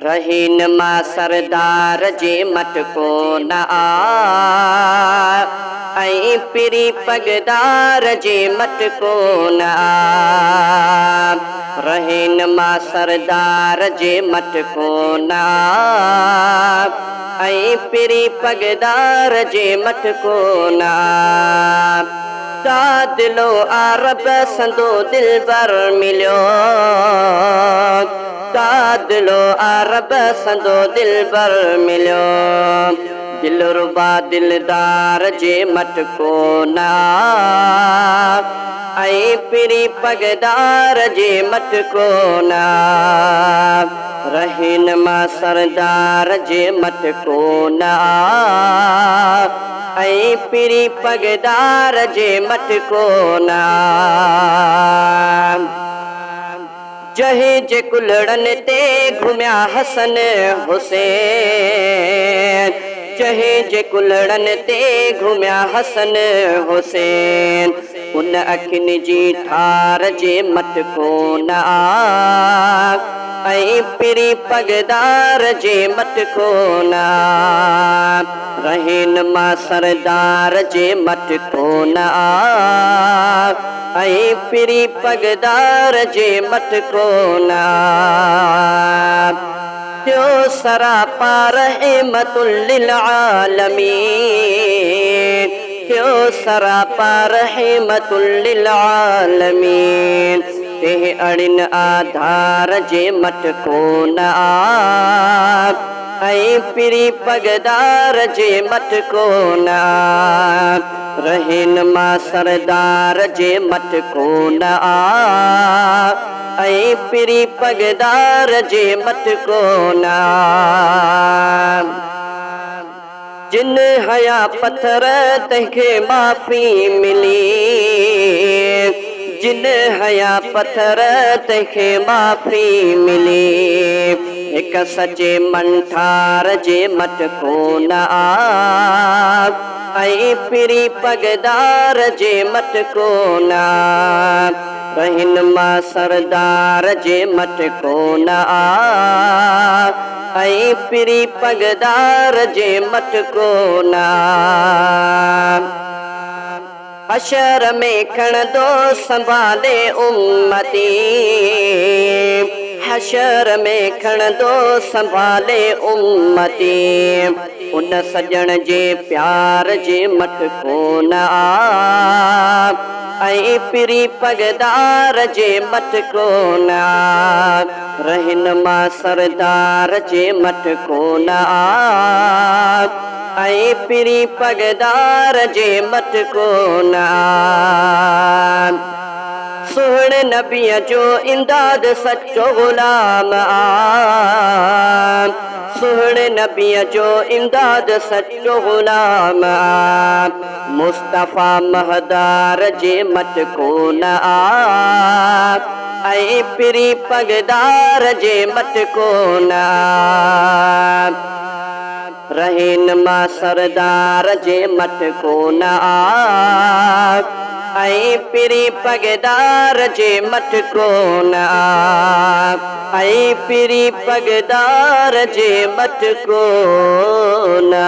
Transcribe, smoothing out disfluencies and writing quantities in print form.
रहीनमा सरदार जे मटको न आ ऐं पिरी पगदार जे मटको न आ रहीनमा सरदार जे मटको न आ ऐं पिरी पगदार जे मटको न आ दिलो आरब संदो दिलबर मिलियो दिलो आरब संदो दिलबर मिलियो दिलरुबा दिलदार जे मटको न ऐं पिरी पगदार जे मटको न रहीनमा सरदार जे मटको न ऐं पिरी पगदार जे मटको न जहे जे कुलड़न ते घुमिया हसन हुसैन जहे जे कुलड़न ते घुमिया हसन हुसैन उन अखियुनि जी ठार जे मटको न ऐं पिरी पगदार जे मटको न रहीनमा सरदार जे मटको न ऐं पिरी पगदार जे मटको न त्यो सरापा रहमतुल लिल आलमीन त्यो सरापा रहमतुल लिल आलमीन ते अड़िन आधार जे मटको न ऐं पिरी पगदार जे मटको न रहीनमा सरदार जे मटको न ऐं पिरी पगदार जे मटको न जिन हया पत्थर तंहिंखे माफ़ी मिली जिन हया पत्थर तंहिंखे माफ़ी मिली हिक सचे मंठार जे मटको न ऐं पिरी पगदार जे मटको न रहीनमा सरदार जे मटको न ऐं पिरी पगदार जे मटको न हशर में खणंदो संभाले उम्मती हशर में खणंदो संभाले उम्मती उन सजण जे प्यार जे मटको न ऐं पिरी पगदार जे मटको न रहीनमा सरदार जे मटको न ऐं पिरी पगदार जे मटको न सुहिणे नबीअ जो इमदाद सचो गुलाम सुहिणे नबीअ जो इमदाद सचो गुलाम मुस्तफ़ा महदार जे मटको न ऐं पिरी पगदार जे मटको न रहीनमा सरदार जे मटको न ऐं पिरी पगदार जे मटको न ऐं पिरी पगदार जे मटको न